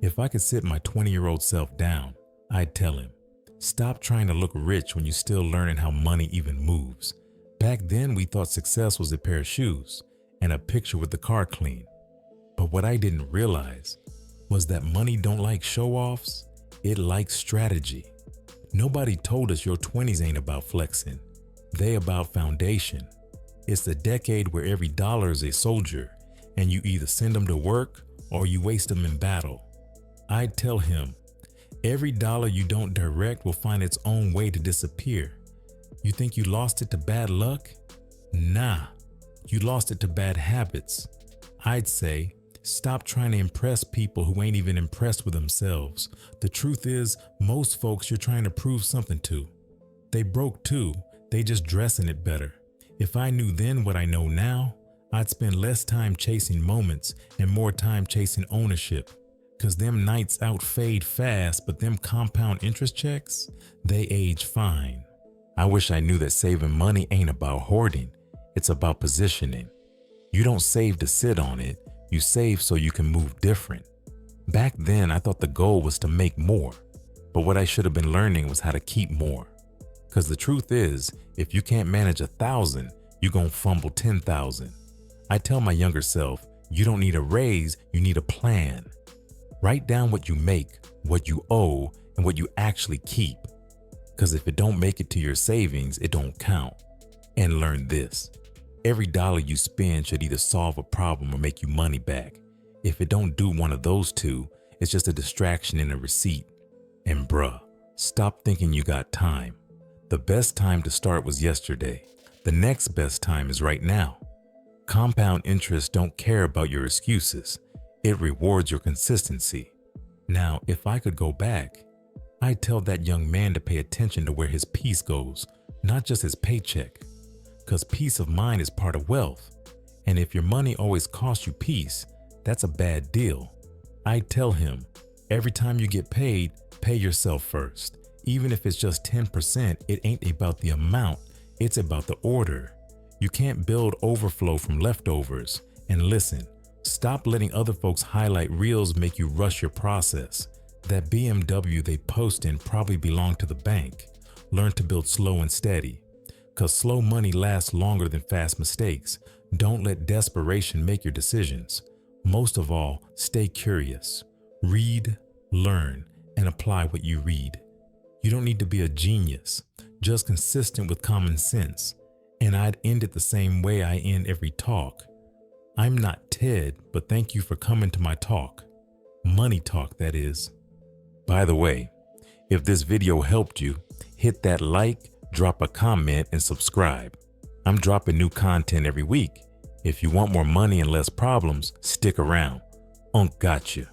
If I could sit my 20-year-old self down, I'd tell him, stop trying to look rich when you're still learning how money even moves. Back then, we thought success was a pair of shoes and a picture with the car clean. But what I didn't realize was that money don't like show-offs, it likes strategy. Nobody told us your 20s ain't about flexing. They about foundation. It's the decade where every dollar is a soldier, and you either send them to work or you waste them in battle. I'd tell him, every dollar you don't direct will find its own way to disappear. You think you lost it to bad luck? Nah, you lost it to bad habits. I'd say, stop trying to impress people who ain't even impressed with themselves. The truth is, most folks you're trying to prove something to. They broke too, they just dressing it better. If I knew then what I know now, I'd spend less time chasing moments and more time chasing ownership. Cause them nights out fade fast, but them compound interest checks, they age fine. I wish I knew that saving money ain't about hoarding, it's about positioning. You don't save to sit on it, you save so you can move different. Back then, I thought the goal was to make more, but what I should have been learning was how to keep more. Cause the truth is, if you can't manage 1,000, you're gonna fumble 10,000. I tell my younger self, you don't need a raise, you need a plan. Write down what you make, what you owe, and what you actually keep. Cause if it don't make it to your savings, it don't count. And learn this, every dollar you spend should either solve a problem or make you money back. If it don't do one of those two, it's just a distraction and a receipt. And bruh, stop thinking you got time. The best time to start was yesterday. The next best time is right now. Compound interest don't care about your excuses. It rewards your consistency. Now, if I could go back, I'd tell that young man to pay attention to where his peace goes, not just his paycheck. Cause peace of mind is part of wealth. And if your money always costs you peace, that's a bad deal. I'd tell him, every time you get paid, pay yourself first. Even if it's just 10%, it ain't about the amount, it's about the order. You can't build overflow from leftovers. And listen, stop letting other folks' highlight reels make you rush your process. That BMW they post in probably belonged to the bank. Learn to build slow and steady. Cause slow money lasts longer than fast mistakes. Don't let desperation make your decisions. Most of all, stay curious. Read, learn, and apply what you read. You don't need to be a genius, just consistent with common sense. And I'd end it the same way I end every talk. I'm not Ted, but thank you for coming to my talk. Money talk, that is. By the way, if this video helped you, hit that like, drop a comment, and subscribe. I'm dropping new content every week. If you want more money and less problems, stick around. Unc got you.